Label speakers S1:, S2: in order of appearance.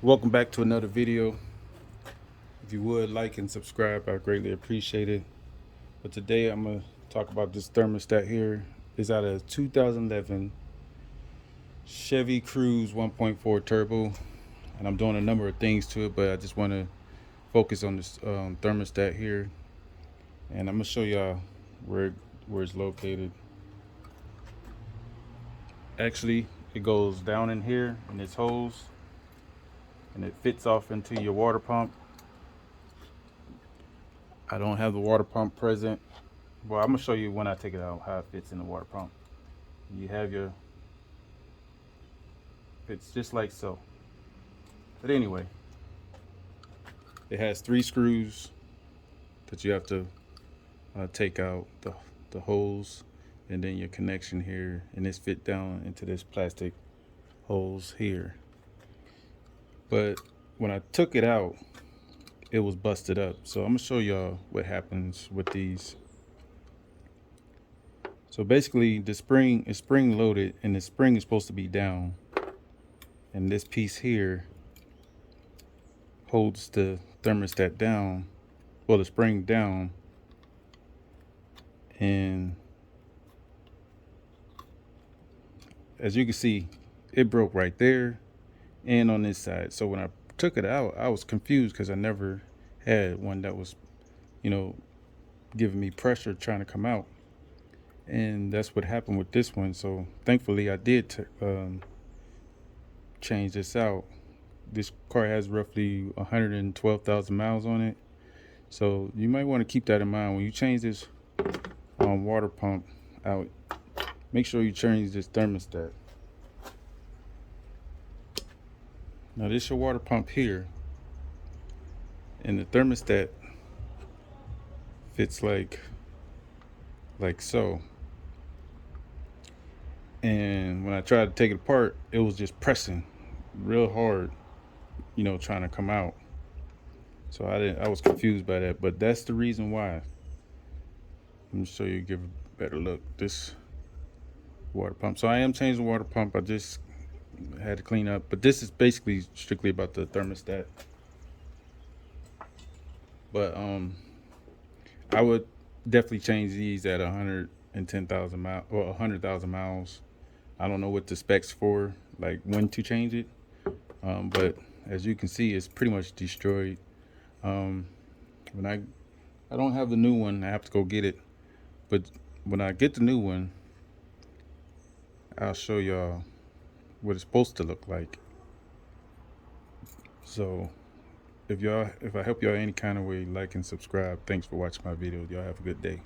S1: Welcome back to another video. If you would like and subscribe, I greatly appreciate it. But today I'm going to talk about this thermostat here. It's out of 2011 Chevy Cruze 1.4 turbo, and I'm doing a number of things to it, but I just want to focus on this thermostat here, and I'm going to show y'all where it's located. Actually, it goes down in here in this hose, and it fits off into your water pump. I don't have the water pump present. Well, I'm gonna show you when I take it out how it fits in the water pump. You have your fits just like so. But anyway, it has 3 screws that you have to take out the hose, and then your connection here, and it's fit down into this plastic hose here. But when I took it out, it was busted up. So I'm gonna show y'all what happens with these. So basically, the spring is spring loaded, and the spring is supposed to be down, and this piece here holds the thermostat down, well, the spring down, and as you can see, it broke right there and on this side. So when I took it out, I was confused because I never had one that was, giving me pressure trying to come out, and that's what happened with this one. So thankfully, I did change this out. This car has roughly 112,000 miles on it, so you might want to keep that in mind when you change this water pump out. Make sure you change this thermostat. Now this is your water pump here, and the thermostat fits like so. And when I tried to take it apart, it was just pressing real hard, trying to come out. So I was confused by that, but that's the reason why. Let me show you, give a better look. This water pump. So I am changing the water pump. I just had to clean up, but this is basically strictly about the thermostat. But I would definitely change these at 110,000 miles or 100,000 miles. I don't know what the specs for, like when to change it, but as you can see, it's pretty much destroyed. When I don't have the new one, I have to go get it. But when I get the new one, I'll show y'all what it's supposed to look like. So if I help y'all any kind of way, like and subscribe. Thanks for watching my video. Y'all have a good day.